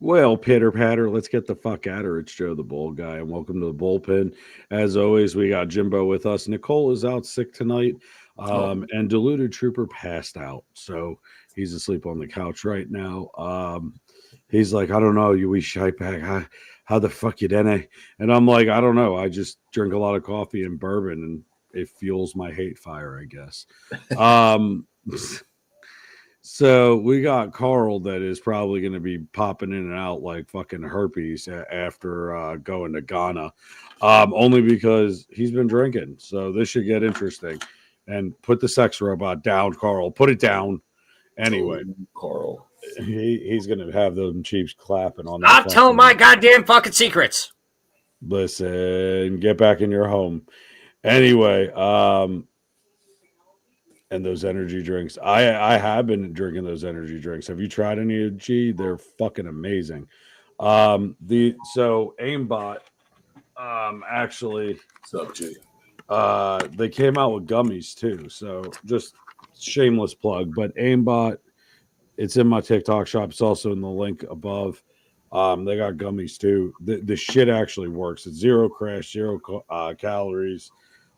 Well, pitter patter, let's get the fuck at her. It's Joe the Bull Guy, and welcome to the bullpen. As always, we got Jimbo with us. Nicole is out sick tonight, Oh, and Diluted Trooper passed out, so he's asleep on the couch right now. He's like, I don't know, you wee shite bag. How the fuck you done? And I'm like, I don't know. I just drink a lot of coffee and bourbon, and it fuels my hate fire, I guess. Um, So we got Carl that is probably going to be popping in and out like fucking herpes after going to Ghana, only because he's been drinking. So this should get interesting. And put the sex robot down, Carl. Put it down. Anyway, Carl. he's going to have those cheeks clapping on that. I'll tell my goddamn fucking secrets. Listen, get back in your home. Anyway, and those energy drinks. I have been drinking those energy drinks. Have you tried any of G? They're fucking amazing. The so aimbot actually What's up, G? they came out with gummies too. So just shameless plug, but aimbot, it's in my TikTok shop. It's also in the link above. They got gummies too. The shit actually works. It's zero crash, zero calories,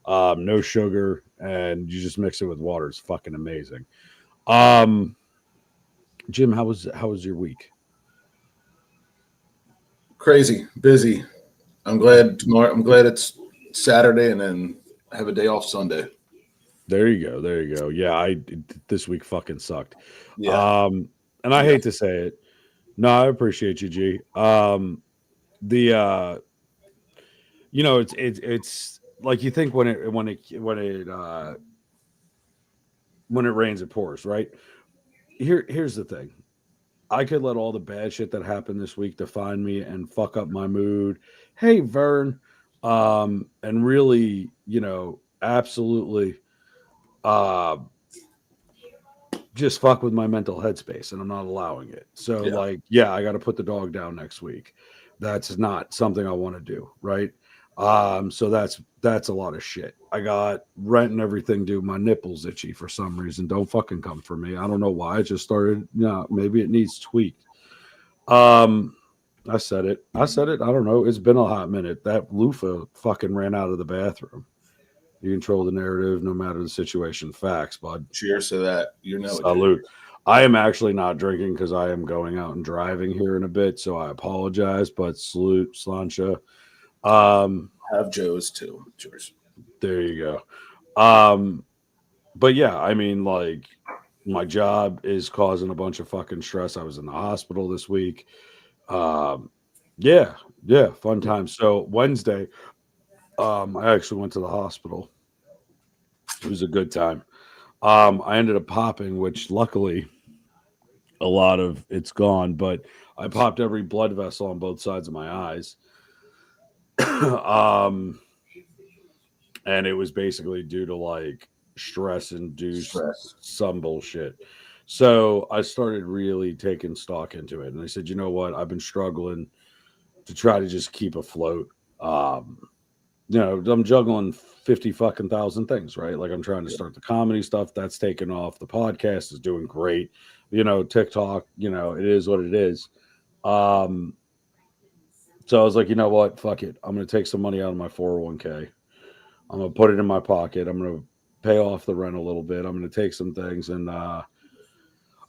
no sugar, and you just mix it with water. It's fucking amazing. Jim, how was your week? Crazy, busy. I'm glad tomorrow. I'm glad it's Saturday, and then have a day off Sunday. There you go. There you go. Yeah, this week fucking sucked. Yeah, And I hate to say it. No, I appreciate you, G. The it's like you think when it rains, it pours, right? Here's the thing. I could let all the bad shit that happened this week define me and fuck up my mood. Hey, Vern, and really, absolutely, uh, just fuck with my mental headspace, and I'm not allowing it. So, I got to put the dog down next week. That's not something I want to do, right? So that's a lot of shit. I got rent and everything due. My nipples itchy for some reason. Don't fucking come for me. I don't know why. I just started. Maybe it needs tweaked. I said it. I don't know. It's been a hot minute. That loofah fucking ran out of the bathroom. You control the narrative, no matter the situation. Facts, bud. cheers to that. You know, Salute. I am actually not drinking because I am going out and driving here in a bit, so I apologize. But salute, Slancha. Have Joe's too. Cheers. There you go. But yeah, I mean, like, my job is causing a bunch of fucking stress. I was in the hospital this week. Yeah, fun time. So Wednesday, I actually went to the hospital. It was a good time. I ended up popping, which luckily a lot of it's gone, but I popped every blood vessel on both sides of my eyes. And it was basically due to like stress induced some bullshit. So I started really taking stock into it. And I said, you know what? I've been struggling to try to just keep afloat. I'm juggling 50 fucking thousand things, right? Like I'm trying to start the comedy stuff that's taken off. The podcast is doing great. TikTok, it is what it is. So I was like, you know what? Fuck it. I'm going to take some money out of my 401k. I'm going to put it in my pocket. I'm going to pay off the rent a little bit. I'm going to take some things and I'm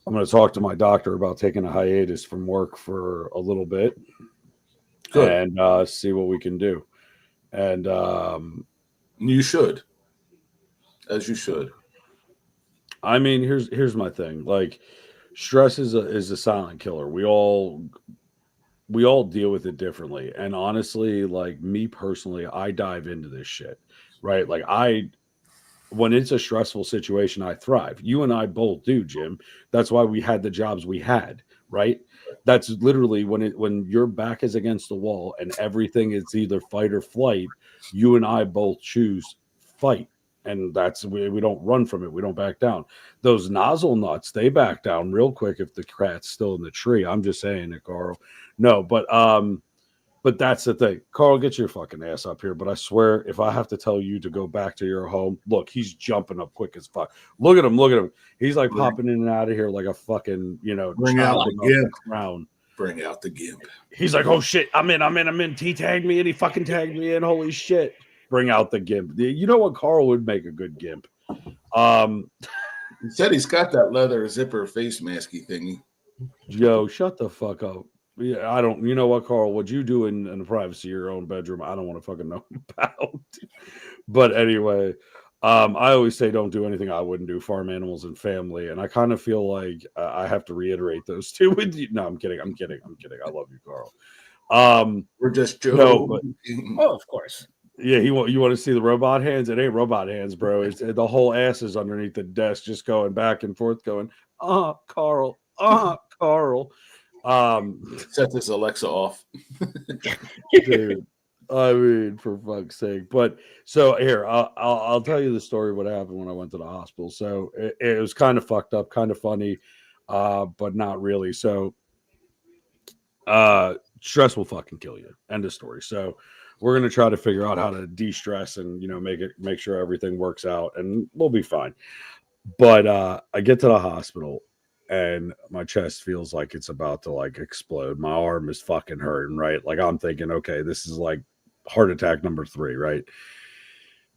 going to talk to my doctor about taking a hiatus from work for a little bit. Good. And see what we can do. And you should, as you should. I mean, here's my thing. Like, stress is a silent killer. We all deal with it differently. And honestly, like me personally, I dive into this shit, right? Like when it's a stressful situation, I thrive. You and I both do, Jim. That's why we had the jobs we had, right? That's literally when your back is against the wall and everything is either fight or flight, you and I both choose fight. And that's we don't run from it. We don't back down. Those nozzle nuts, they back down real quick if the cat's still in the tree. I'm just saying it, Carl. No, but that's the thing. Carl, get your fucking ass up here. But I swear, if I have to tell you to go back to your home, look, he's jumping up quick as fuck. Look at him. He's like popping in and out of here like a fucking, bring out the gift. crown. Bring out the gimp. He's like, oh shit, I'm in. He tagged me in. He fucking tagged me in. Holy shit. Bring out the gimp. You know what? Carl would make a good gimp. He said he's got that leather zipper face masky thingy. Yo, shut the fuck up. Yeah, I don't. You know what, Carl? What you do in the privacy of your own bedroom, I don't want to fucking know about. But anyway, I always say don't do anything I wouldn't do. Farm animals and family, and I kind of feel like I have to reiterate those two with you. No, I'm kidding. I'm kidding. I love you, Carl. We're just joking. No, but Oh, of course. yeah, you want to see the robot hands? It ain't robot hands, bro. It's the whole ass is underneath the desk, just going back and forth, going, Carl, Carl. Set this Alexa off. Dude, I mean, for fuck's sake. But so here, I'll tell you the story what happened when I went to the hospital. So it was kind of fucked up, kind of funny, but not really. So stress will fucking kill you. End of story. So we're gonna try to figure out how to de-stress and make sure everything works out, and we'll be fine. But I get to the hospital and my chest feels like it's about to like explode. My arm is fucking hurting, right? Like I'm thinking, okay, this is like heart attack number 3, right?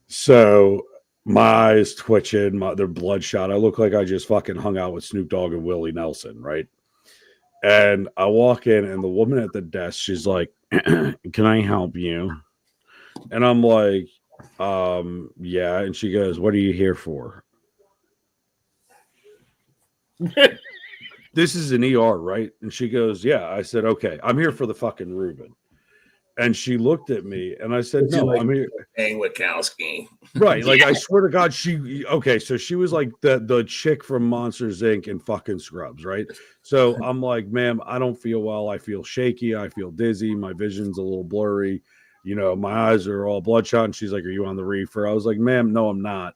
So my eyes twitching, they're bloodshot. I look like I just fucking hung out with Snoop Dogg and Willie Nelson, right? And I walk in, and the woman at the desk, she's like, "Can I help you?" And I'm like, yeah. And she goes, "What are you here for?" This is an ER, right? And she goes, "Yeah." I said, "Okay, I'm here for the fucking Reuben." And she looked at me, and I said, "No, I'm here." Hang Wachowski. Right. Like, I swear to God, okay, so she was like the chick from Monsters Inc. and fucking Scrubs, right? So I'm like, "Ma'am, I don't feel well. I feel shaky. I feel dizzy. My vision's a little blurry. My eyes are all bloodshot." And she's like, "Are you on the reefer?" I was like, "Ma'am, no, I'm not.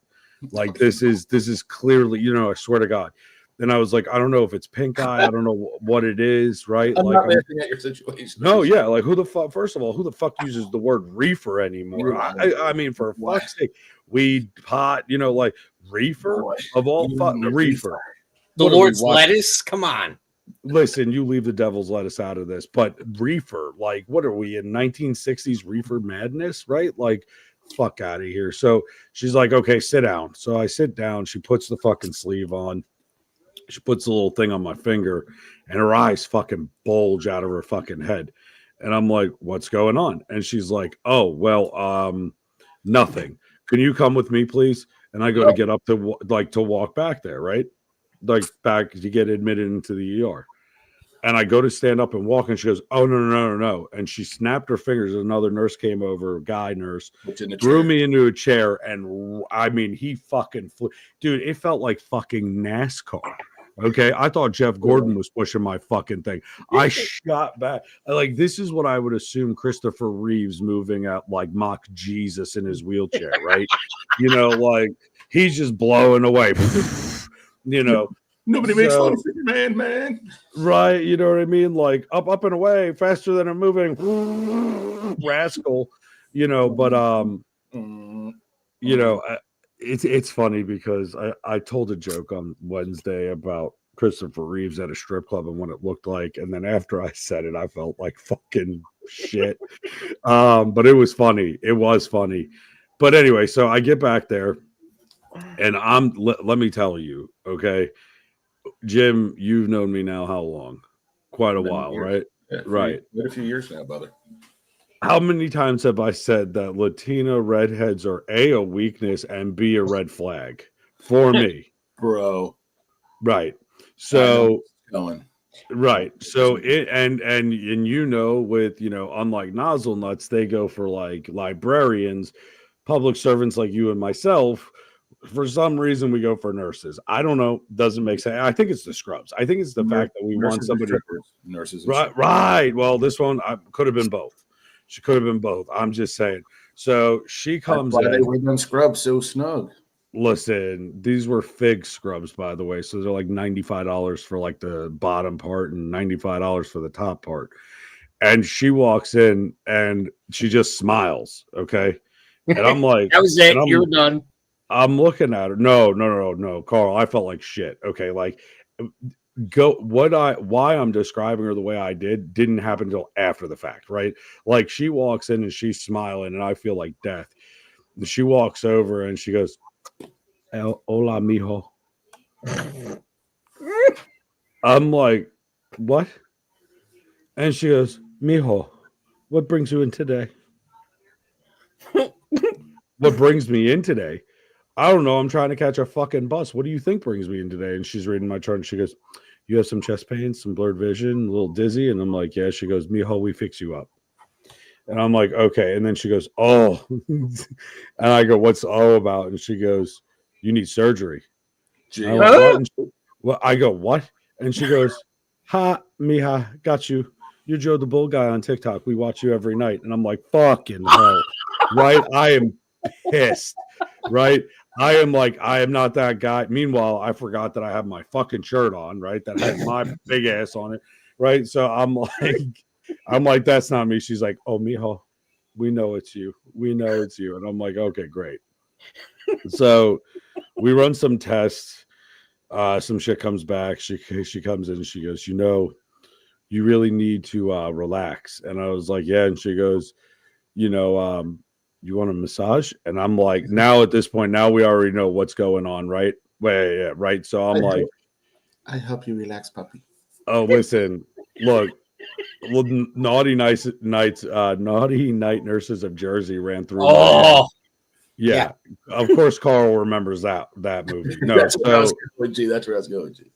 Like, this is clearly, I swear to God." And I was like, "I don't know if it's pink eye. I don't know what it is, right?" I'm like, not laughing at your situation. No, yeah, like who the fuck? First of all, who the fuck uses the word reefer anymore? I mean, for fuck's sake, weed, pot, like reefer of all fuck reefer. The Lord's lettuce. Come on. Listen, you leave the devil's lettuce out of this, but reefer, like, what are we in 1960s reefer madness, right? Like, fuck out of here. So she's like, "Okay, sit down." So I sit down. She puts the fucking sleeve on. She puts a little thing on my finger, and her eyes fucking bulge out of her fucking head. And I'm like, "What's going on?" And she's like, "Oh, well, nothing. Can you come with me, please?" And I go to get up to walk back there, right? Like back to get admitted into the ER. And I go to stand up and walk, and she goes, "Oh, no." And she snapped her fingers. Another nurse came over, guy nurse, threw me into a chair. And I mean, he fucking flew. Dude, it felt like fucking NASCAR. Okay. I thought Jeff Gordon was pushing my fucking thing. I shot back. Like, this is what I would assume Christopher Reeves moving at like mock Jesus in his wheelchair, right? Like he's just blowing away. Nobody makes fun of Superman, man. Right, you know what I mean? Like up and away, faster than a moving rascal, but it's funny because I told a joke on Wednesday about Christopher Reeves at a strip club and what it looked like, and then after I said it, I felt like fucking shit. But it was funny. It was funny. But anyway, so I get back there, and let me tell you, okay. Jim, you've known me now how long? Quite a while, right? Yeah, right. A few years now, brother. How many times have I said that Latina redheads are A, weakness, and B, a red flag for me? Bro. Right. So going. Right. So with, unlike nozzle nuts, they go for like librarians, public servants like you and myself. For some reason, we go for nurses. I don't know. Doesn't make sense. I think it's the scrubs. I think it's the fact that we want somebody. Nurses. Right. Well, this one could have been both. She could have been both. I'm just saying. So she comes in. They wear them scrubs so snug. Listen, these were fig scrubs, by the way. So they're like $95 for like the bottom part and $95 for the top part. And she walks in and she just smiles. Okay. And I'm like, that was it. You're done. I'm looking at her. No, Carl. I felt like shit. Okay. Like why I'm describing her the way I didn't happen until after the fact, right? Like she walks in and she's smiling and I feel like death. And she walks over and she goes, Hola, mijo. I'm like, what? And she goes, mijo, what brings you in today? What brings me in today? I don't know. I'm trying to catch a fucking bus. What do you think brings me in today? And she's reading my chart and she goes, you have some chest pain, some blurred vision, a little dizzy. And I'm like, yeah. She goes, mijo, we fix you up. And I'm like, okay. And then she goes, oh. And I go, what's all about? And she goes, you need surgery. I went, what? And well, I go, what? And she goes, ha, mija, got you. You're Joe the Bull guy on TikTok. We watch you every night. And I'm like, fucking hell. Right? I am pissed. Right? I am like, I am not that guy. Meanwhile, I forgot that I have my fucking shirt on, right? That has my big ass on it. Right. So I'm like, that's not me. She's like, oh, mijo, we know it's you. We know it's you. And I'm like, okay, great. So we run some tests. Some shit comes back. She comes in and she goes, you really need to relax. And I was like, yeah. And she goes, you want a massage? And I'm like, now at this point, now we already know what's going on, right? Yeah, right. So I'm like, I help you relax, puppy. oh, listen, look, well, naughty night nurses of Jersey ran through. Oh, yeah. Of course, Carl remembers that movie. No, that's where I was going, G. That's where I was going, G.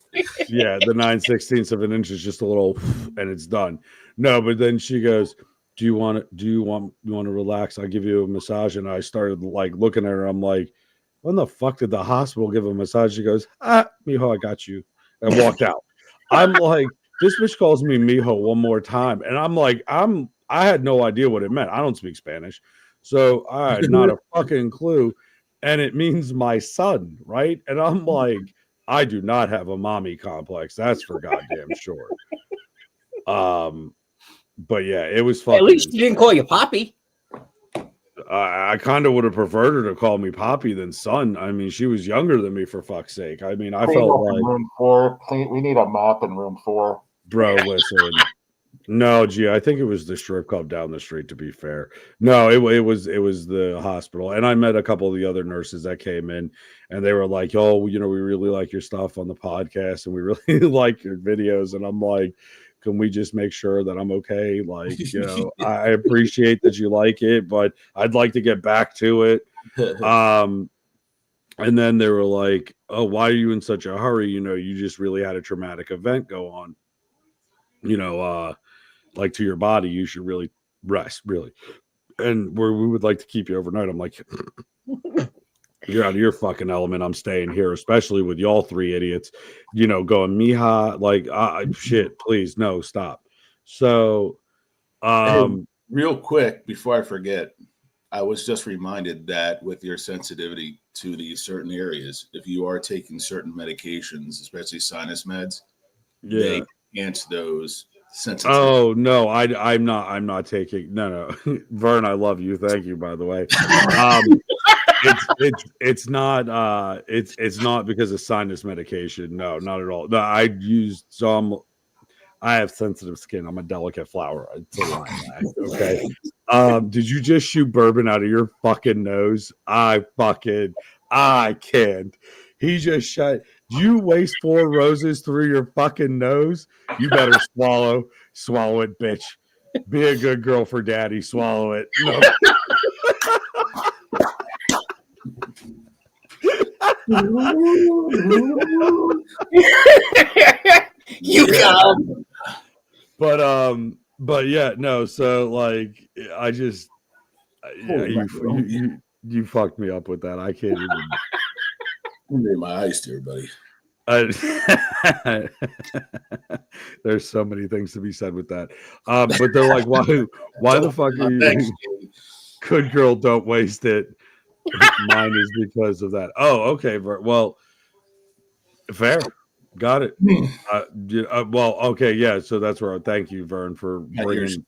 Yeah, the 9/16 of an inch is just a little, and it's done. No, but then she goes, do you want to relax? I'll give you a massage. And I started like looking at her. I'm like, when the fuck did the hospital give a massage? She goes, mijo, I got you. And walked out. I'm like, this bitch calls me mijo one more time. And I'm like, I had no idea what it meant. I don't speak Spanish. So I had not a fucking clue. And it means my son, right? And I'm like, I do not have a mommy complex. That's for goddamn sure. But yeah, it was fucking. At least she didn't call you Poppy. I kind of would have preferred her to call me Poppy than son. I mean, she was younger than me, for fuck's sake. I mean, I felt like room 4. We need a mop in room 4. Bro, listen. No, gee, I think it was the strip club down the street, to be fair. No, it was the hospital. And I met a couple of the other nurses that came in and they were like, oh, we really like your stuff on the podcast and we really like your videos. And I'm like, can we just make sure that I'm okay? Like, I appreciate that you like it, but I'd like to get back to it. And then they were like, oh, why are you in such a hurry? You just really had a traumatic event go on. Like to your body, you should really rest, really. And we would like to keep you overnight. I'm like, you're out of your fucking element. I'm staying here, especially with y'all three idiots, going, mija, like, shit, please, no, stop. So, real quick, before I forget, I was just reminded that with your sensitivity to these certain areas, if you are taking certain medications, especially sinus meds, they enhance those sensitivity. Oh no, I'm not taking no. Vern, I love you. Thank you, by the way. It's not because of sinus medication. No, not at all. No, I used some. I have sensitive skin. I'm a delicate flower. It's a lie. Okay. Did you just shoot bourbon out of your fucking nose? I can't. He just shot. Do you waste 4 roses through your fucking nose? You better swallow it, bitch. Be a good girl for daddy. Swallow it. No. You got him. But yeah, no. So like, I just, you fucked me up with that. I can't even. Under my eyes here, buddy. There's so many things to be said with that. But they're like, why the fuck are you? Good girl, don't waste it. Mine is because of that. Oh, okay. Well, fair. Got it. Well, okay, yeah. So that's where. Thank you, Vern, for bringing.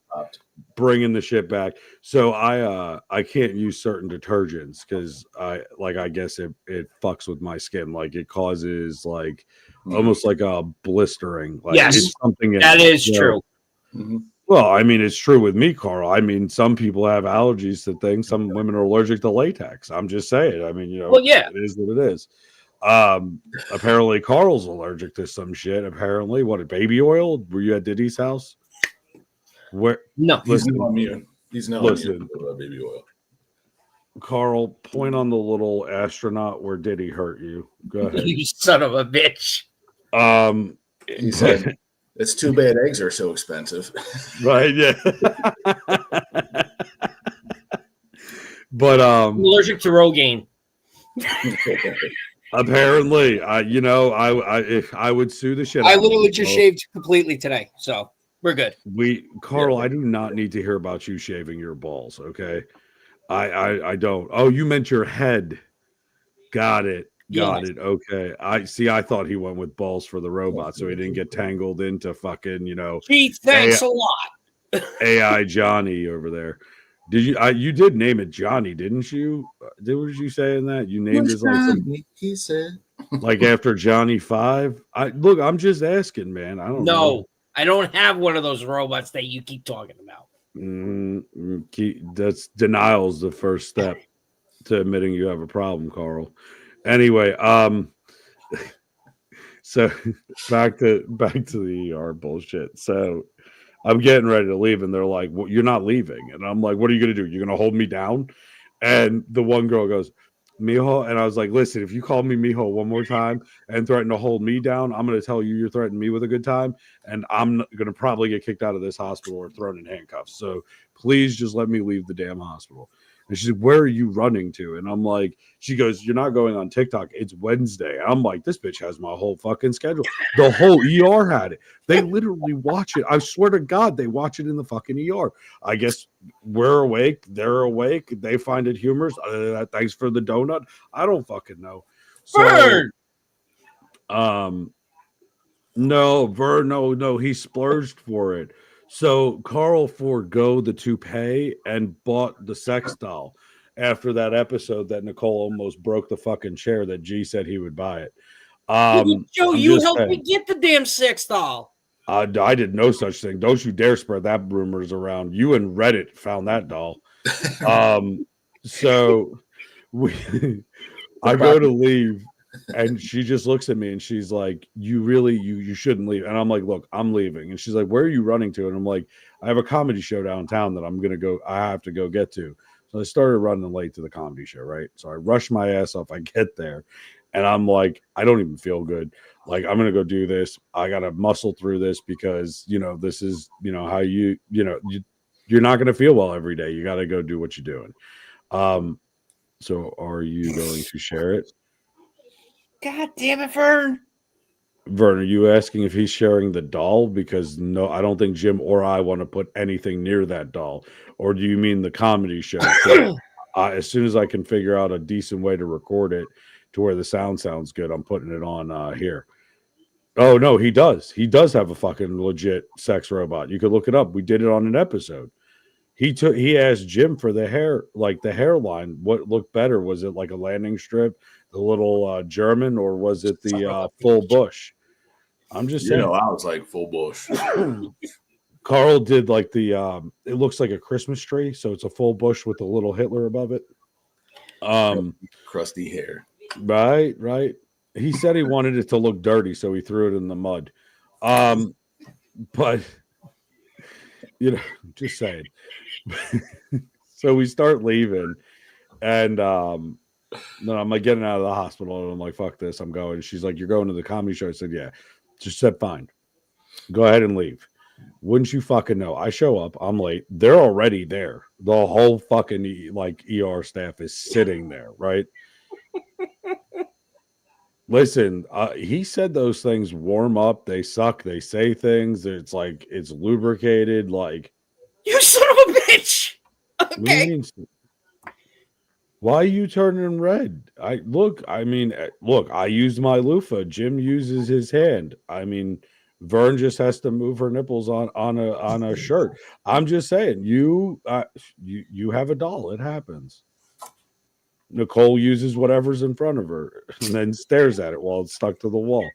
bringing the shit back. So I can't use certain detergents because I guess it fucks with my skin. Like it causes like almost like a blistering. Like Yes, it's something in that it. is So, true. well, I mean, it's true with me, Carl. I mean, some people have allergies to things. Some women are allergic to latex. I'm just saying. I mean, Well, yeah. it is what it is. Apparently, Carl's allergic to some shit. Apparently, what baby oil? Were you at Diddy's house? Where? No. He's Listen, now immune. He's now listen. immune to baby oil. Carl, point on the little astronaut where Diddy hurt you. Go ahead. You son of a bitch. He said, "It's too bad eggs are so expensive." Right? Yeah. But I'm allergic to Rogaine. apparently, if I would sue the shit. I out of literally you, just Carl. shaved completely today, so we're good. Carl, I do not need to hear about you shaving your balls. Okay, I don't. Oh, you meant your head. Got it. Got Yes. it. Okay. I thought he went with balls for the robot, so he didn't get tangled into fucking, Gee, thanks a lot. AI Johnny over there. Did you? You did name it Johnny, didn't you? Did what was you saying that you named it like he said, like after Johnny 5? I'm just asking, man. I don't know. No, I don't have one of those robots that you keep talking about. That's denial's the first step to admitting you have a problem, Carl. Anyway, so back to the ER bullshit. So I'm getting ready to leave, and they're like, "Well, you're not leaving," and I'm like, "What are you gonna do? You're gonna hold me down?" And the one girl goes, "Mijo," and I was like, "Listen, if you call me Mijo one more time and threaten to hold me down, I'm gonna tell you you're threatening me with a good time, and I'm gonna probably get kicked out of this hospital or thrown in handcuffs. So please just let me leave the damn hospital." And she said, "Where are you running to?" And I'm like, she goes, "You're not going on TikTok. It's Wednesday." I'm like, this bitch has my whole fucking schedule. The whole ER had it. They literally watch it. I swear to God, they watch it in the fucking ER. I guess we're awake. They're awake. They find it humorous. Thanks for the donut. I don't fucking know. So, Bird! no, no, he splurged for it. So Carl forego the toupee and bought the sex doll after that episode that Nicole almost broke the fucking chair that G said he would buy it. Joe, I'm you just helped me saying, get the damn sex doll. I did no such thing. Don't you dare spread that rumors around. You and Reddit found that doll. So I go to leave. And she just looks at me and she's like, you shouldn't leave. And I'm like, look, I'm leaving. And she's like, where are you running to? And I'm like, I have a comedy show downtown that I have to go get to. So I started running late to the comedy show, right? So I rush my ass off. I get there and I'm like, I don't even feel good. Like, I'm gonna go do this. I gotta muscle through this because this is how you're not gonna feel well every day. You gotta go do what you're doing. So are you going to share it? God damn it, Fern. Vern, are you asking if he's sharing the doll? Because no, I don't think Jim or I want to put anything near that doll. Or do you mean the comedy show? As soon as I can figure out a decent way to record it to where the sound sounds good, I'm putting it on here. Oh no, he does. He does have a fucking legit sex robot. You could look it up. We did it on an episode. He asked Jim for the hair, like the hairline. What looked better? Was it like a landing strip, the little German, or was it the full bush? I'm just saying. I was like full bush. Carl did like the it looks like a Christmas tree, so it's a full bush with a little Hitler above it. Crusty hair. Right. He said he wanted it to look dirty, so he threw it in the mud. But just saying. So we start leaving, and then I'm like getting out of the hospital, and I'm like, "Fuck this, I'm going." She's like, "You're going to the comedy show?" I said, "Yeah." Just said, "Fine, go ahead and leave." Wouldn't you fucking know? I show up, I'm late. They're already there. The whole fucking ER staff is sitting there, right? Listen, he said those things warm up. They suck. They say things. It's like it's lubricated. Like, you son of a bitch. what do you mean? Why are you turning red? I used my loofah. Jim uses his hand. I mean, Vern just has to move her nipples on a shirt. I'm just saying, you have a doll. It happens. Nicole uses whatever's in front of her and then stares at it while it's stuck to the wall.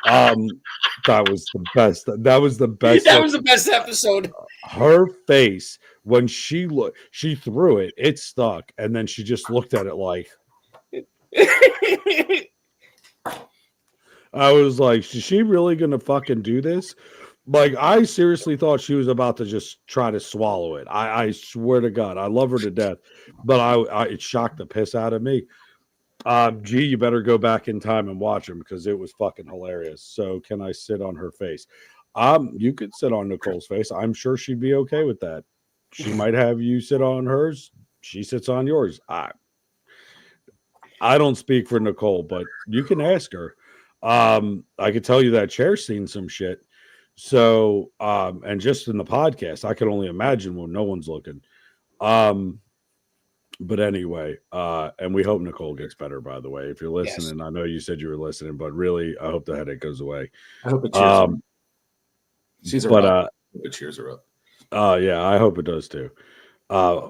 That was the best. That was the best. That was the best episode. Her face when she threw it, it stuck, and then she just looked at it like. I was like, is she really gonna fucking do this? Like, I seriously thought she was about to just try to swallow it. I swear to God, I love her to death, but it shocked the piss out of me. Gee, you better go back in time and watch them because it was fucking hilarious. So, can I sit on her face? You could sit on Nicole's face. I'm sure she'd be okay with that. She might have you sit on hers. She sits on yours. I don't speak for Nicole, but you can ask her. I could tell you that chair's seen some shit. So, and just in the podcast, I could only imagine when no one's looking. But anyway, and we hope Nicole gets better, by the way. If you're listening, yes. I know you said you were listening, but really, I hope the headache goes away. I hope it cheers her up. She's a rock. It cheers her up. Yeah, I hope it does too.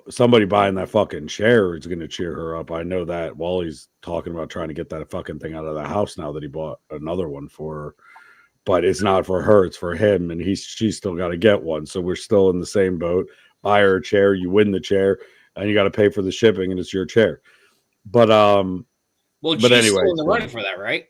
Somebody buying that fucking chair is going to cheer her up. I know that. Wally's talking about trying to get that fucking thing out of the house now that he bought another one for her. But it's not for her, it's for him, and she's still got to get one. So we're still in the same boat. Buy her a chair, you win the chair, and you got to pay for the shipping, and it's your chair. But well, but anyway, still in the running for that, right?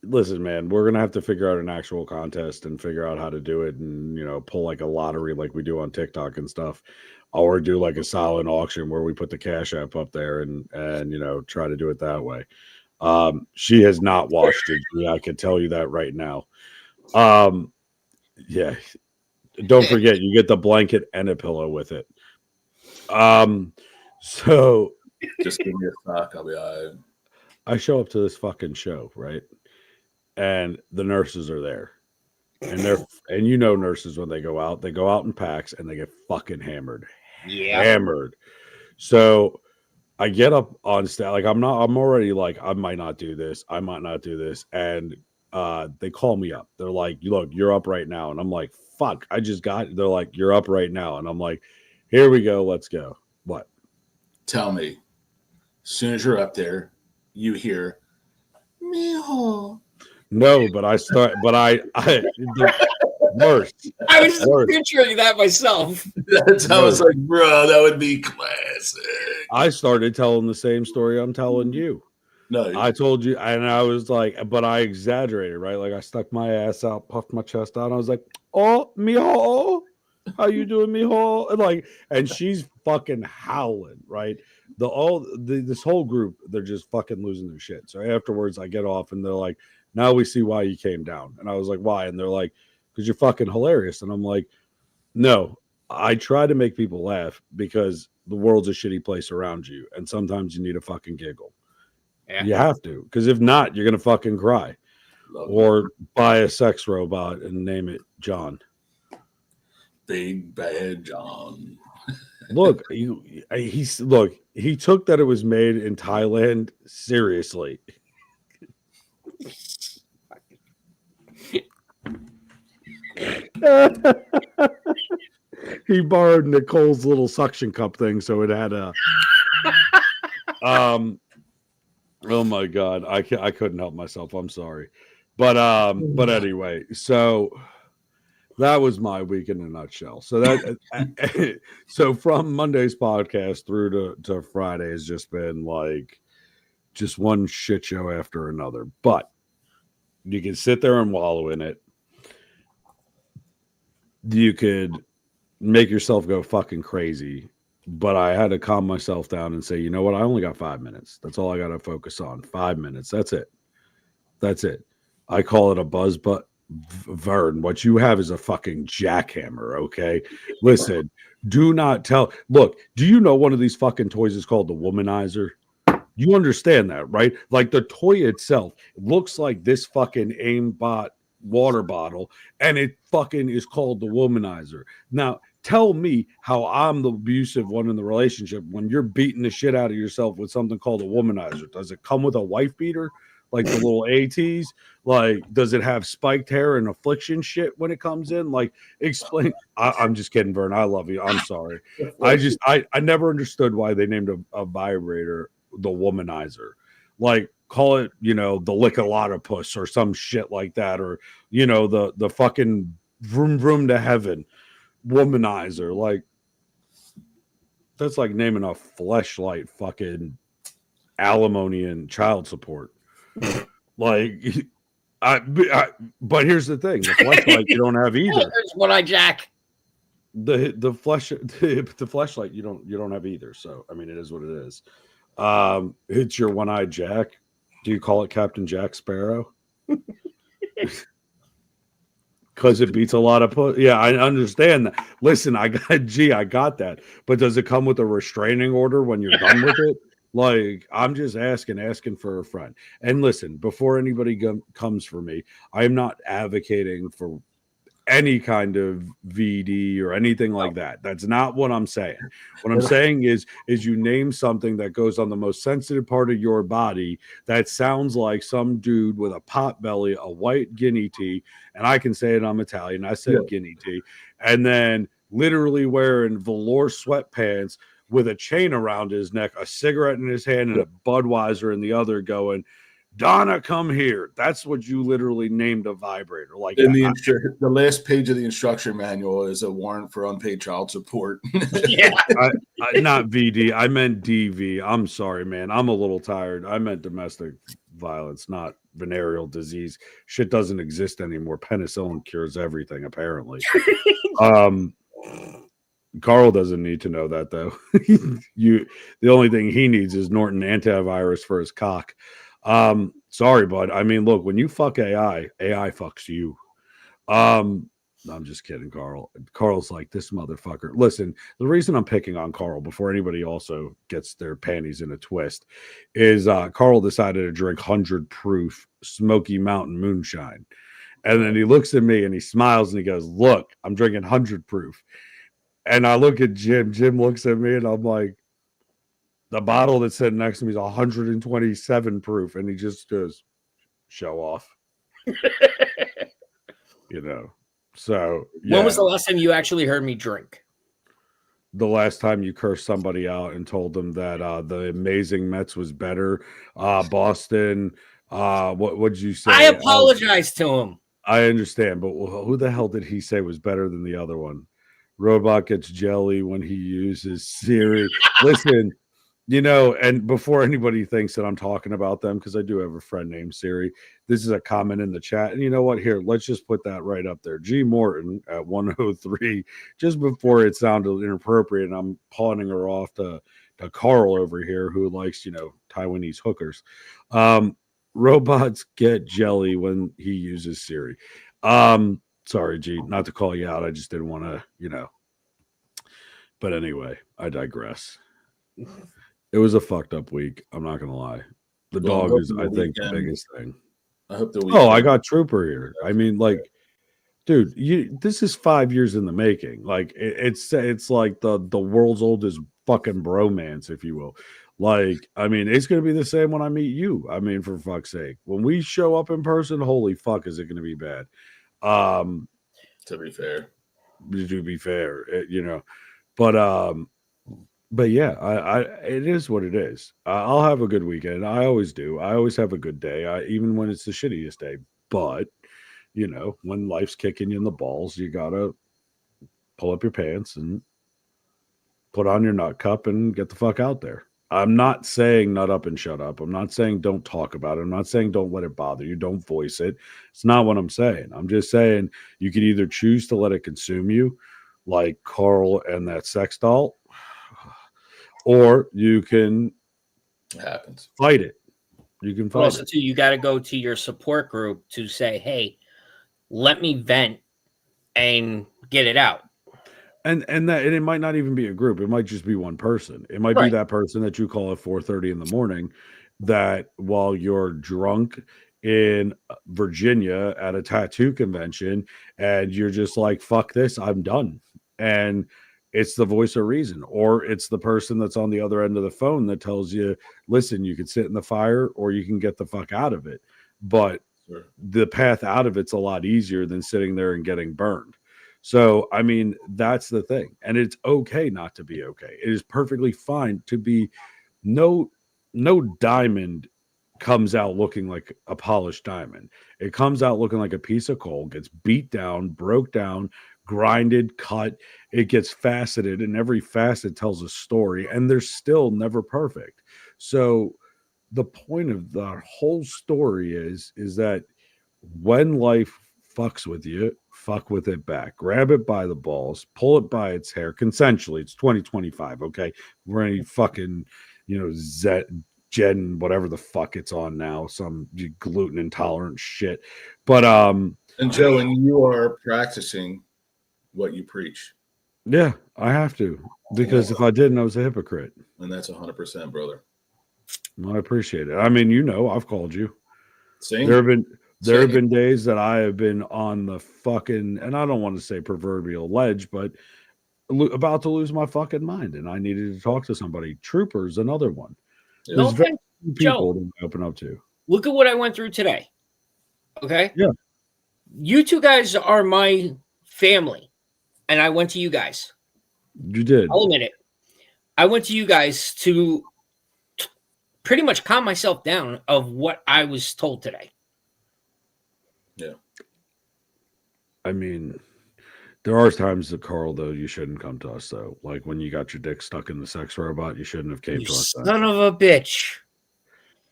Listen, man, we're gonna have to figure out an actual contest and figure out how to do it, and pull like a lottery like we do on TikTok and stuff, or do like a silent auction where we put the Cash App up there and try to do it that way. She has not washed it. I can tell you that right now. Yeah. Don't forget, you get the blanket and a pillow with it. So just give me a sock, I'll be all right. I show up to this fucking show, right? And the nurses are there. And nurses when they go out in packs and they get fucking hammered. Yeah. Hammered. So I get up on stage, like I'm already like, I might not do this. And they call me up. They're like, look, you're up right now. And I'm like, fuck, they're like, you're up right now. And I'm like, here we go. Let's go. What? Tell me, as soon as you're up there, you hear, Mijo. No, but I worst. I was just picturing that myself. That's how I was like, bro, that would be classic. I started telling the same story I'm telling you. No, I told you, and I was like, but I exaggerated, right? Like I stuck my ass out, puffed my chest out, and I was like, "Oh, mijo, how you doing, mijo?" And she's fucking howling, right? This whole group, they're just fucking losing their shit. So afterwards, I get off, and they're like, "Now we see why you came down." And I was like, "Why?" And they're like, "Because you're fucking hilarious." And I'm like, "No, I try to make people laugh because the world's a shitty place around you, and sometimes you need a fucking giggle." Yeah. You have to, because if not, you're gonna fucking cry. Or buy a sex robot and name it John. Big Bad John. Look, he took that it was made in Thailand seriously. He borrowed Nicole's little suction cup thing, so it had a oh my God, I couldn't help myself. I'm sorry, but anyway, so that was my week in a nutshell. So that so from Monday's podcast through to Friday has just been like just one shit show after another. But you can sit there and wallow in it. You could make yourself go fucking crazy. But I had to calm myself down and say, you know what? I only got 5 minutes. That's all I got to focus on. 5 minutes. That's it. I call it a buzz, but Vern, what you have is a fucking jackhammer, okay? Listen, do not tell. Look, do you know one of these fucking toys is called the womanizer? You understand that, right? Like the toy itself looks like this fucking aimbot water bottle, and it fucking is called the womanizer. Now, tell me how I'm the abusive one in the relationship when you're beating the shit out of yourself with something called a womanizer. Does it come with a wife beater? like the little ATs? Like, does it have spiked hair and affliction shit when it comes in? Like, explain. I'm just kidding, Vern. I love you. I'm sorry. I never understood why they named a vibrator the womanizer. Like, call it, the lick-a-lot-of-puss or some shit like that, or the fucking vroom vroom to heaven womanizer. Like, that's like naming a fleshlight fucking alimony and child support. Like, but here's the thing: the fleshlight you don't have either. There's one eye Jack. The fleshlight you don't have either. So I mean, it is what it is. It's your one-eyed Jack. Do you call it Captain Jack Sparrow? Because it beats a lot of yeah, I understand that. Listen, I got that. But does it come with a restraining order when you're done with it? Like, I'm just asking for a friend. And listen, before anybody comes for me, I'm not advocating for any kind of VD or anything like that. That's not what I'm saying. What I'm saying is you name something that goes on the most sensitive part of your body that sounds like some dude with a pot belly, a white guinea tea, and I can say it, I'm Italian. I said guinea tea, and then literally wearing velour sweatpants with a chain around his neck, a cigarette in his hand, and a Budweiser in the other, going, Donna, come here. That's what you literally named a vibrator. Like, in the last page of the instruction manual is a warrant for unpaid child support. Yeah, not VD. I meant DV. I'm sorry, man. I'm a little tired. I meant domestic violence, not venereal disease. Shit doesn't exist anymore. Penicillin cures everything, apparently. Carl doesn't need to know that, though. The only thing he needs is Norton antivirus for his cock. Sorry, bud. I mean, look, when you fuck AI fucks you. I'm just kidding, Carl. Carl's like, this motherfucker. Listen, the reason I'm picking on Carl before anybody also gets their panties in a twist is Carl decided to drink 100 proof Smoky Mountain moonshine. And then he looks at me and he smiles and he goes, look, I'm drinking 100 proof. And I look at Jim. Jim looks at me and I'm like, the bottle that's sitting next to me is 127 proof. And he just goes, show off. So yeah. When was the last time you actually heard me drink? The last time you cursed somebody out and told them that the amazing Mets was better. Boston. What'd you say? I apologized to him. I understand, but who the hell did he say was better than the other one? Robot gets jelly when he uses Siri. Listen. And before anybody thinks that I'm talking about them, because I do have a friend named Siri, this is a comment in the chat. And you know what? Here, let's just put that right up there. G. Morton at 103, just before it sounded inappropriate, and I'm pawning her off to Carl over here, who likes, Taiwanese hookers. Robots get jelly when he uses Siri. Sorry, G, not to call you out. I just didn't want to, But anyway, I digress. It was a fucked up week. I'm not gonna lie. The dog is, I think, the biggest thing. I hope the weekend. Oh, I got Trooper here. I mean, like, dude, this is 5 years in the making. Like, it's like the world's oldest fucking bromance, if you will. Like, I mean, it's gonna be the same when I meet you. I mean, for fuck's sake, when we show up in person, holy fuck, is it gonna be bad? To be fair, but yeah, it is what it is. I'll have a good weekend. I always do. I always have a good day, even when it's the shittiest day. But, when life's kicking you in the balls, you got to pull up your pants and put on your nut cup and get the fuck out there. I'm not saying nut up and shut up. I'm not saying don't talk about it. I'm not saying don't let it bother you. Don't voice it. It's not what I'm saying. I'm just saying you can either choose to let it consume you, like Carl and that sex doll, or you can fight it. You can fight also, it. too, you got to go to your support group to say, hey, let me vent and get it out. And it might not even be a group. It might just be one person. It might be that person that you call at 4:30 in the morning that while you're drunk in Virginia at a tattoo convention and you're just like, fuck this, I'm done. And it's the voice of reason, or it's the person that's on the other end of the phone that tells you, listen, you can sit in the fire or you can get the fuck out of it. But Sure. the path out of it's a lot easier than sitting there and getting burned. So, I mean, that's the thing. And it's okay not to be okay. It is perfectly fine to be no diamond comes out looking like a polished diamond. It comes out looking like a piece of coal, gets beat down, broke down, grinded, cut, it gets faceted, and every facet tells a story, and they're still never perfect. So the point of the whole story is that when life fucks with you, fuck with it back. Grab it by the balls, pull it by its hair consensually. It's 2025, okay? We're any fucking, Gen, whatever the fuck it's on now, some gluten intolerant shit. But And Joe, and you are practicing what you preach. yeah, I have to, because if I didn't, I was a hypocrite. And that's 100%, brother. Well, I appreciate it. I mean, I've called you. Same. There have been days that I have been on the fucking, and I don't want to say proverbial ledge, but about to lose my fucking mind, and I needed to talk to somebody. Troopers, another one. Yeah. No There's very offense, few Joe. people to open up to. Look at what I went through today. Okay? Yeah. You two guys are my family, and I went to you guys. You did. I'll admit it. I went to you guys to pretty much calm myself down of what I was told today. Yeah. I mean, there are times that, Carl, though, you shouldn't come to us, though. Like when you got your dick stuck in the sex robot, you shouldn't have came You to us. son of a bitch.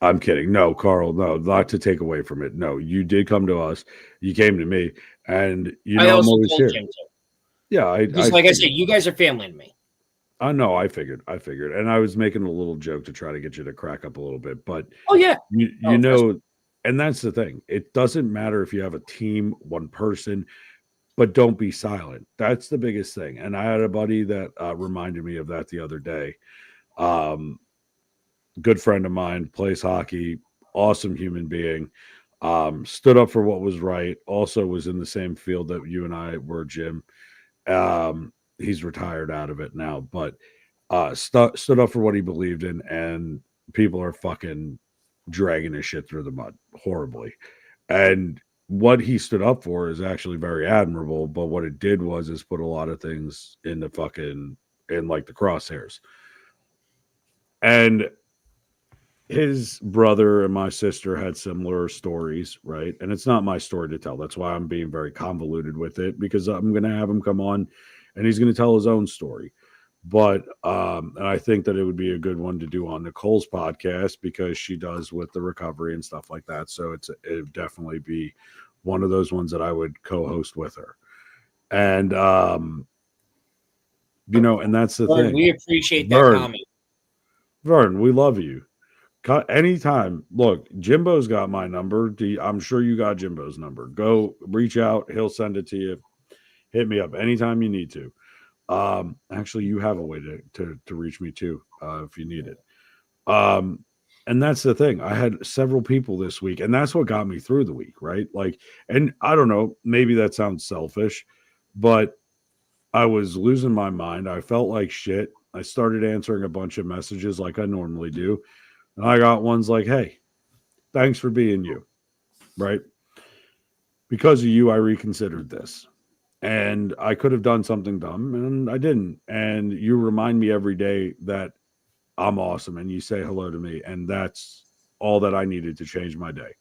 I'm kidding. No, Carl, no, not to take away from it. No, you did come to us. You came to me, and I I'm also always told here. Jim too. Yeah, Because like I said, you guys are family to me. I know. I figured, and I was making a little joke to try to get you to crack up a little bit, but Oh yeah. you know, and that's the thing. It doesn't matter if you have a team, one person, but don't be silent. That's the biggest thing. And I had a buddy that reminded me of that the other day. Good friend of mine, plays hockey, awesome human being. Stood up for what was right. Also was in the same field that you and I were, Jim. He's retired out of it now, but stood up for what he believed in, and people are fucking dragging his shit through the mud horribly. And what he stood up for is actually very admirable, but what it did was is put a lot of things in the fucking in like the crosshairs. And his brother and my sister had similar stories, right? And it's not my story to tell. That's why I'm being very convoluted with it, because I'm going to have him come on and he's going to tell his own story. But and I think that it would be a good one to do on Nicole's podcast, because she does with the recovery and stuff like that. So it'd definitely be one of those ones that I would co-host with her. And and that's the Vern, thing. we appreciate that comment. Vern, we love you. Anytime. Look, Jimbo's got my number. I'm sure you got Jimbo's number. Go reach out. He'll send it to you. Hit me up anytime you need to. Actually, you have a way to reach me too, if you need it. And that's the thing. I had several people this week, and that's what got me through the week, right? Like, and I don't know, maybe that sounds selfish, but I was losing my mind. I felt like shit. I started answering a bunch of messages like I normally do. And I got ones like, hey, thanks for being you, right? Because of you, I reconsidered this. And I could have done something dumb, and I didn't. And you remind me every day that I'm awesome, and you say hello to me, and that's all that I needed to change my day.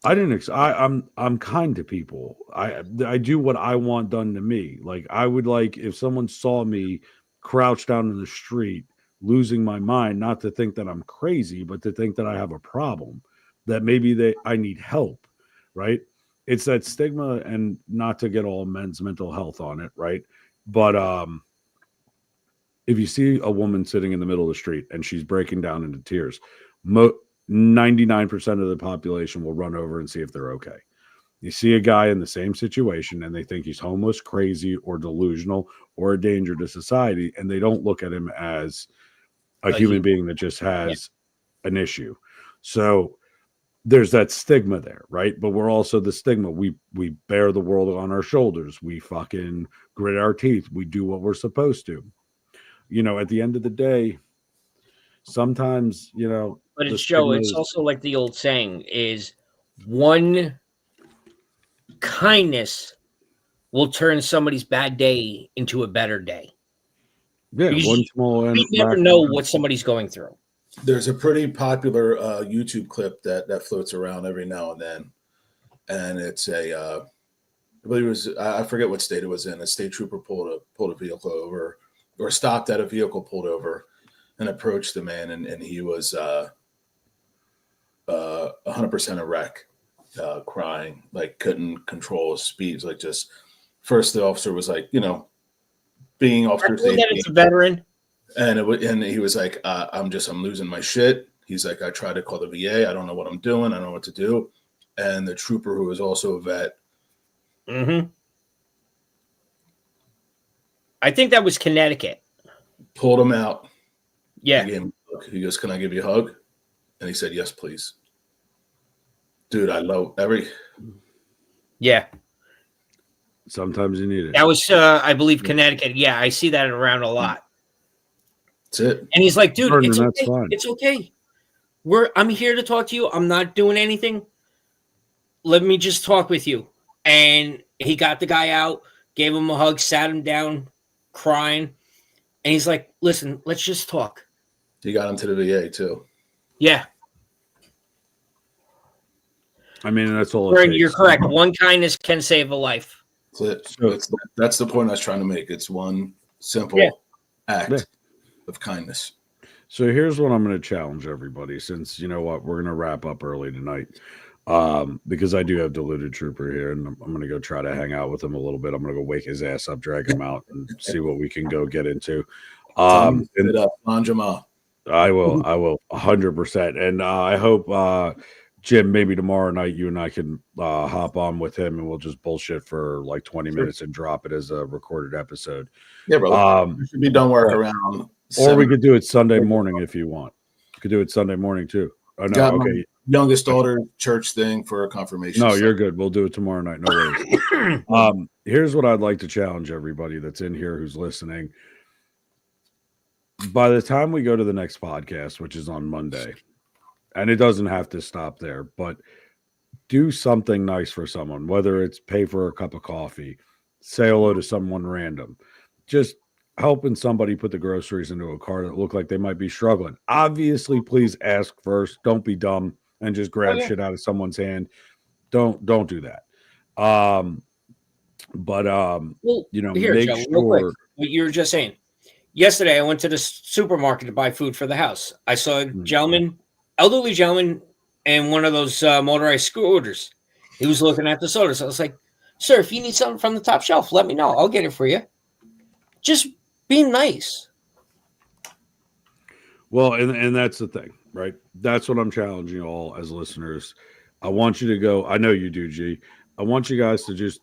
I'm kind to people. I do what I want done to me. Like, I would like if someone saw me crouched down in the street losing my mind, not to think that I'm crazy, but to think that I have a problem, that maybe I need help, right? It's that stigma, and not to get all men's mental health on it, right? But if you see a woman sitting in the middle of the street and she's breaking down into tears, 99% of the population will run over and see if they're okay. You see a guy in the same situation and they think he's homeless, crazy, or delusional, or a danger to society, and they don't look at him as a human being that just has an issue. So there's that stigma there, right? But we're also the stigma. We bear the world on our shoulders. We fucking grit our teeth. We do what we're supposed to. At the end of the day, sometimes, But the it's Joe. stigma It's is, also like the old saying is one kindness will turn somebody's bad day into a better day. yeah, Because one small we never act. know what somebody's going through. There's a pretty popular YouTube clip that floats around every now and then, and it's I believe it was, I forget what state it was in. A state trooper pulled a vehicle over, or stopped at a vehicle, pulled over, and approached the man, and he was 100% a wreck, crying, like couldn't control his speech, like just. First, the officer was like, being officer That safety, it's a veteran. and he was like, I'm losing my shit. He's like, I tried to call the VA. I don't know what I'm doing. I don't know what to do. And the trooper, who was also a vet, Mm-hmm. I think that was Connecticut. pulled him out. Yeah. He gave him a hug. He goes, "Can I give you a hug?" And he said, "Yes, please." Dude, I love Yeah. Sometimes you need it. That was, I believe, Connecticut. Yeah, I see that around a lot. That's it. And he's like, dude, Vernon, it's that's okay. fine. It's okay. I'm here to talk to you. I'm not doing anything. Let me just talk with you. And he got the guy out, gave him a hug, sat him down, crying. And he's like, listen, let's just talk. He got him to the VA too. Yeah. I mean, that's all it Vern, takes. you're correct. One kindness can save a life. That's it. That's the point I was trying to make. It's one simple act of kindness. So here's what I'm going to challenge everybody, since you know what, we're going to wrap up early tonight, because I do have Diluted Trooper here, and I'm going to go try to hang out with him a little bit. I'm going to go wake his ass up, drag him out, and see what we can go get into. And I will 100%, and I hope Jim, maybe tomorrow night you and I can hop on with him, and we'll just bullshit for like 20 minutes and drop it as a recorded episode. Yeah, bro. We should be done work around. Or we could do it Sunday morning if you want. We could do it Sunday morning too. Oh, no, Got okay. my youngest daughter church thing for a confirmation. No, you're good. We'll do it tomorrow night. No worries. Here's what I'd like to challenge everybody that's in here who's listening. By the time we go to the next podcast, which is on Monday, and it doesn't have to stop there, but do something nice for someone, whether it's pay for a cup of coffee, say hello to someone random, just helping somebody put the groceries into a car that look like they might be struggling. Obviously, please ask first. Don't be dumb and just grab shit out of someone's hand. Don't do that. Well, here, make Joe, sure. real quick, what you were just saying. Yesterday, I went to the supermarket to buy food for the house. I saw a gentleman, elderly gentleman, and one of those motorized scooters. He was looking at the sodas. I was like, sir, if you need something from the top shelf, let me know. I'll get it for you. Just be nice. Well, and that's the thing, right? That's what I'm challenging all as listeners. I want you to go. I know you do, G. I want you guys to just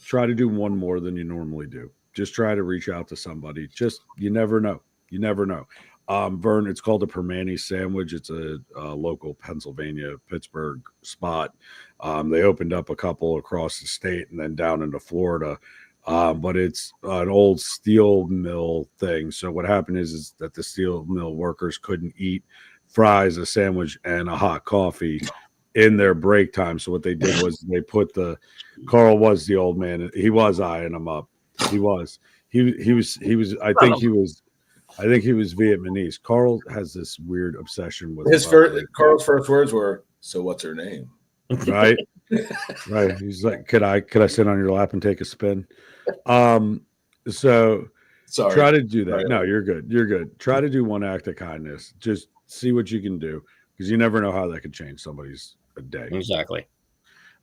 try to do one more than you normally do. Just try to reach out to somebody. Just, you never know. You never know. Vern, it's called a Permane sandwich. It's a local Pennsylvania, Pittsburgh spot. They opened up a couple across the state and then down into Florida. But it's an old steel mill thing. So what happened is that the steel mill workers couldn't eat fries, a sandwich, and a hot coffee in their break time. So what they did was they put Carl was the old man. He was eyeing them up. He was. I think he was Vietnamese. Carl has this weird obsession with Carl's first words were, "So what's her name?" Right. Right. He's like, could I sit on your lap and take a spin? So sorry. Try to do that. No, you're good. You're good. Try to do one act of kindness. Just see what you can do, because you never know how that could change somebody's day. Exactly.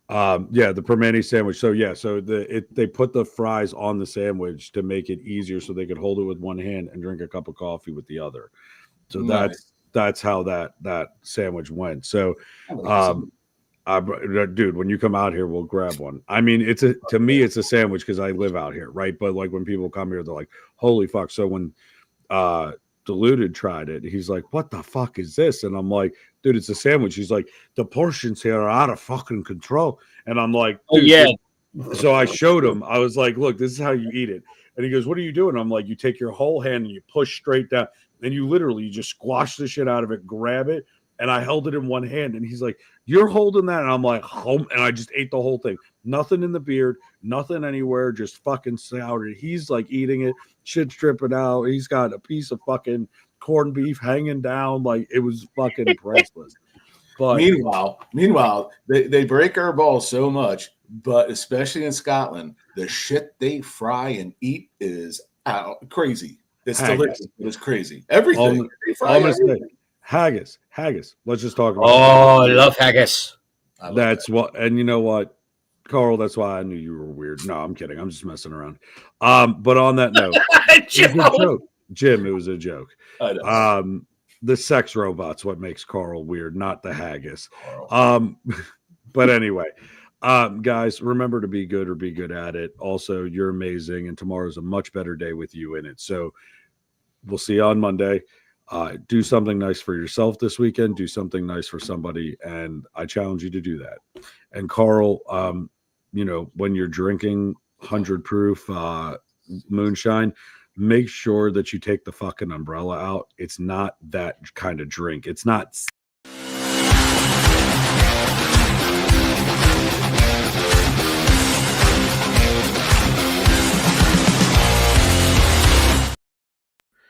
The Permane sandwich. So they put the fries on the sandwich to make it easier so they could hold it with one hand and drink a cup of coffee with the other. So nice. that's how that sandwich went. So dude, when you come out here, we'll grab one. I mean, to me it's a sandwich because I live out here, right? But like when people come here, they're like, holy fuck. So when Diluted tried it, he's like, what the fuck is this? And I'm like, dude, it's a sandwich. He's like, the portions here are out of fucking control. And I'm like, Oh dude, yeah. so I showed him. I was like, look, this is how you eat it. And he goes, what are you doing? I'm like, you take your whole hand and you push straight down. And you just squash the shit out of it, grab it. And I held it in one hand. And he's like, you're holding that? And I'm like, home. And I just ate the whole thing. Nothing in the beard, nothing anywhere, just fucking soured. He's like eating it, shit's dripping out. He's got a piece of fucking corned beef hanging down. Like, it was fucking priceless. But meanwhile, they break our balls so much, but especially in Scotland, the shit they fry and eat is crazy. It's delicious, but it's crazy. Everything. They fry everything. Haggis. Let's just talk about I love haggis. That's what, and you know what, Carl, that's why I knew you were weird. No, I'm kidding. I'm just messing around. But on that note, it was a joke. Jim, it was a joke. The sex robot's what makes Carl weird, not the haggis. But anyway, guys, remember to be good or be good at it. Also, you're amazing, and tomorrow's a much better day with you in it. So we'll see you on Monday. Do something nice for yourself this weekend. Do something nice for somebody, and I challenge you to do that. And Carl, when you're drinking 100 proof moonshine, make sure that you take the fucking umbrella out. It's not that kind of drink. It's not